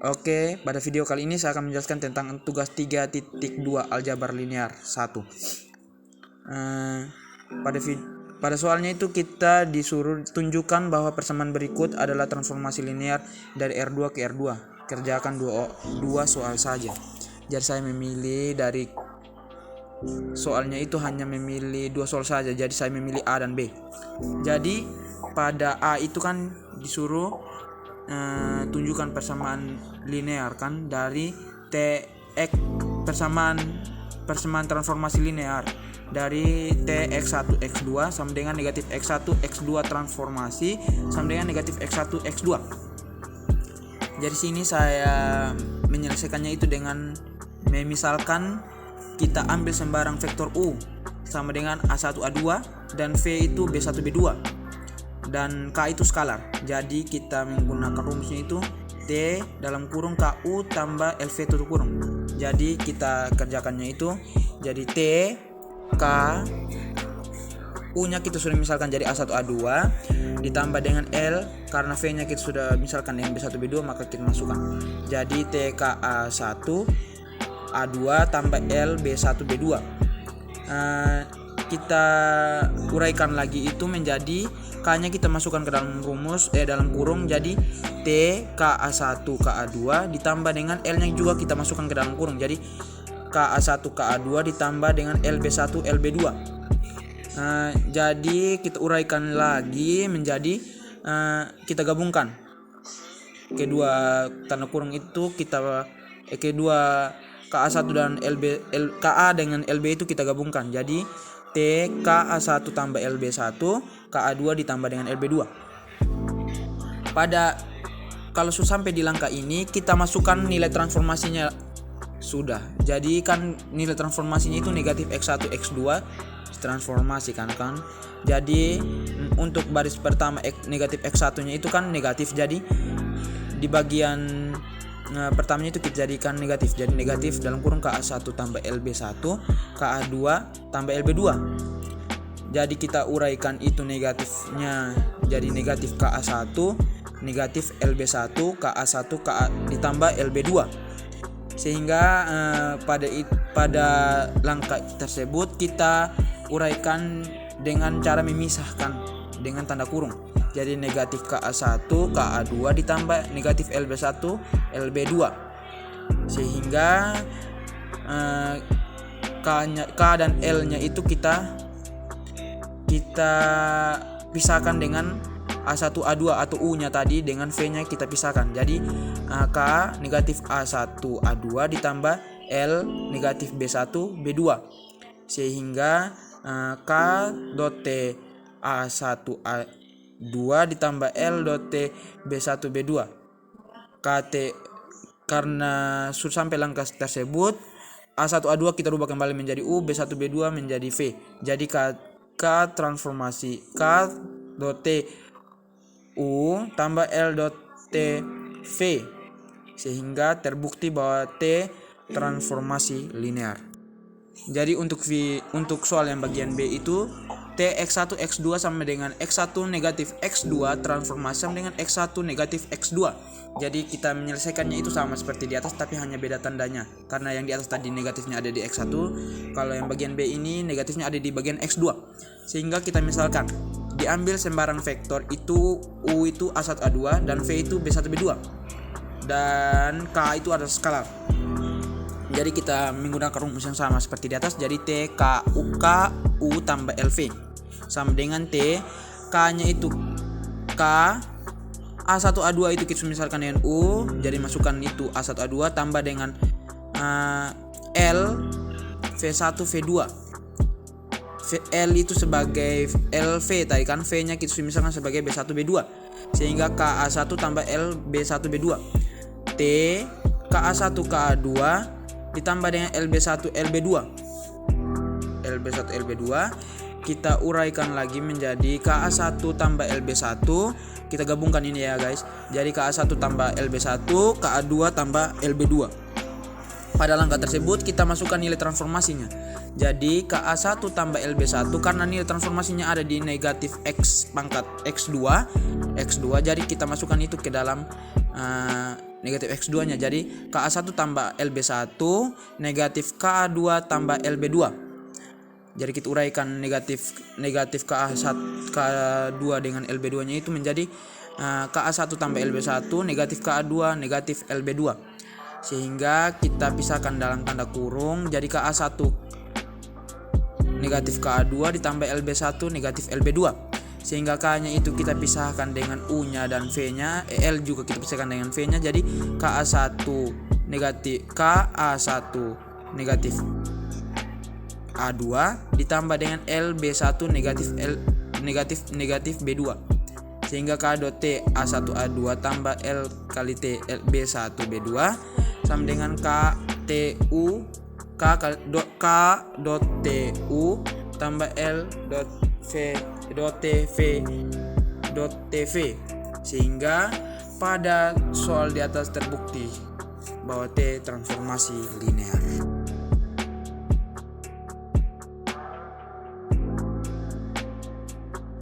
Oke, pada video kali ini saya akan menjelaskan tentang tugas 3.2 aljabar linear 1. Pada soalnya itu kita disuruh tunjukkan bahwa persamaan berikut adalah transformasi linear dari R2 ke R2. Kerjakan dua soal saja. Jadi saya memilih dari soalnya itu hanya memilih 2 soal saja. Jadi saya memilih A dan B. Jadi pada A itu kan disuruh tunjukkan persamaan linear kan dari TX persamaan transformasi linear dari TX1 X2 sama dengan negatif X1 X2 transformasi sama dengan negatif X1 X2. Jadi sini saya menyelesaikannya itu dengan misalkan kita ambil sembarang vektor U sama dengan A1 A2 dan V itu B1 B2 dan K itu skalar. Jadi kita menggunakan rumusnya itu T dalam kurung KU tambah LV tutup kurung. Jadi kita kerjakannya itu jadi T K U nya kita sudah misalkan jadi A1 A2 ditambah dengan L karena V nya kita sudah misalkan dengan B1 B2 maka kita masukkan. Jadi TK A1 A2 tambah L B1 B2. Kita uraikan lagi itu menjadi K-nya kita masukkan ke dalam rumus dalam kurung jadi T KA1 KA2 ditambah dengan L-nya juga kita masukkan ke dalam kurung jadi KA1 KA2 ditambah dengan LB1 LB2. Jadi kita uraikan lagi menjadi kita gabungkan kedua tanda kurung itu kita kedua KA1 dan KA dengan LB itu kita gabungkan jadi T KA1 tambah LB1 KA2 ditambah dengan LB2. Kalau sampai di langkah ini kita masukkan nilai transformasinya sudah. Jadi kan nilai transformasinya itu negatif X1 X2 transformasi kan. Jadi untuk baris pertama negatif X1-nya itu kan negatif. Jadi di bagian pertamanya itu kita jadikan negatif. Jadi negatif dalam kurung KA1 tambah LB1 KA2 tambah LB2. Jadi kita uraikan itu negatifnya jadi negatif KA1 negatif LB1 KA1 KA ditambah LB2. Sehingga pada langkah tersebut kita uraikan dengan cara memisahkan dengan tanda kurung. Jadi negatif KA1 KA2 ditambah negatif LB1 LB2. Sehingga K dan L-nya itu kita pisahkan dengan A1 A2 atau U-nya tadi dengan V-nya kita pisahkan. Jadi K negatif A1 A2 ditambah L negatif B1 B2. Sehingga K dot T A1 A2 ditambah L dot T B1 B2. KT karena sudah sampai langkah tersebut A1 A2 kita rubah kembali menjadi U, B1 B2 menjadi V. Jadi K transformasi K dot T U tambah L dot T V. Sehingga terbukti bahwa T transformasi linear. Jadi untuk soal yang bagian B itu TX1 X2 sama dengan X1 negatif X2 transformasi sama dengan X1 negatif X2. Jadi kita menyelesaikannya itu sama seperti di atas tapi hanya beda tandanya. Karena yang di atas tadi negatifnya ada di X1, kalau yang bagian B ini negatifnya ada di bagian X2. Sehingga kita misalkan diambil sembarang vektor itu U itu A1 A2 dan V itu B1 B2. Dan K itu adalah skalar. Jadi kita menggunakan rumus yang sama seperti di atas. Jadi T K U tambah LV sama dengan T K-nya itu K A1 A2 itu kita misalkan dengan U. Jadi masukkan itu A1 A2 tambah dengan L V1 V2. L itu sebagai LV tadi kan, V-nya kita misalkan sebagai B1 B2. Sehingga KA1 tambah L B1 B2. T KA1 KA2 ditambah dengan LB1 LB2. LB1 LB2 kita uraikan lagi menjadi KA1 tambah LB1. Kita gabungkan ini ya guys. Jadi KA1 tambah LB1, KA2 tambah LB2. Pada langkah tersebut kita masukkan nilai transformasinya. Jadi KA1 tambah LB1 karena nilai transformasinya ada di negatif X pangkat X2. Jadi kita masukkan itu ke dalam negatif X2 nya. Jadi KA1 tambah LB1 negatif KA2 tambah LB2. Jadi kita uraikan negatif KA2 dengan LB2 nya itu menjadi KA1 tambah LB1 negatif KA2 negatif LB2. Sehingga kita pisahkan dalam tanda kurung, jadi KA1 negatif KA2 ditambah LB1 negatif LB2. Sehingga K-nya itu kita pisahkan dengan U-nya dan V-nya, L juga kita pisahkan dengan V-nya. Jadi KA1 negatif A2 ditambah dengan LB1 negatif B2. Sehingga K dot T A1 A2 tambah L kali T B1 B2 sama dengan K dot TU tambah L dot TV. Sehingga pada soal di atas terbukti bahwa T transformasi linear.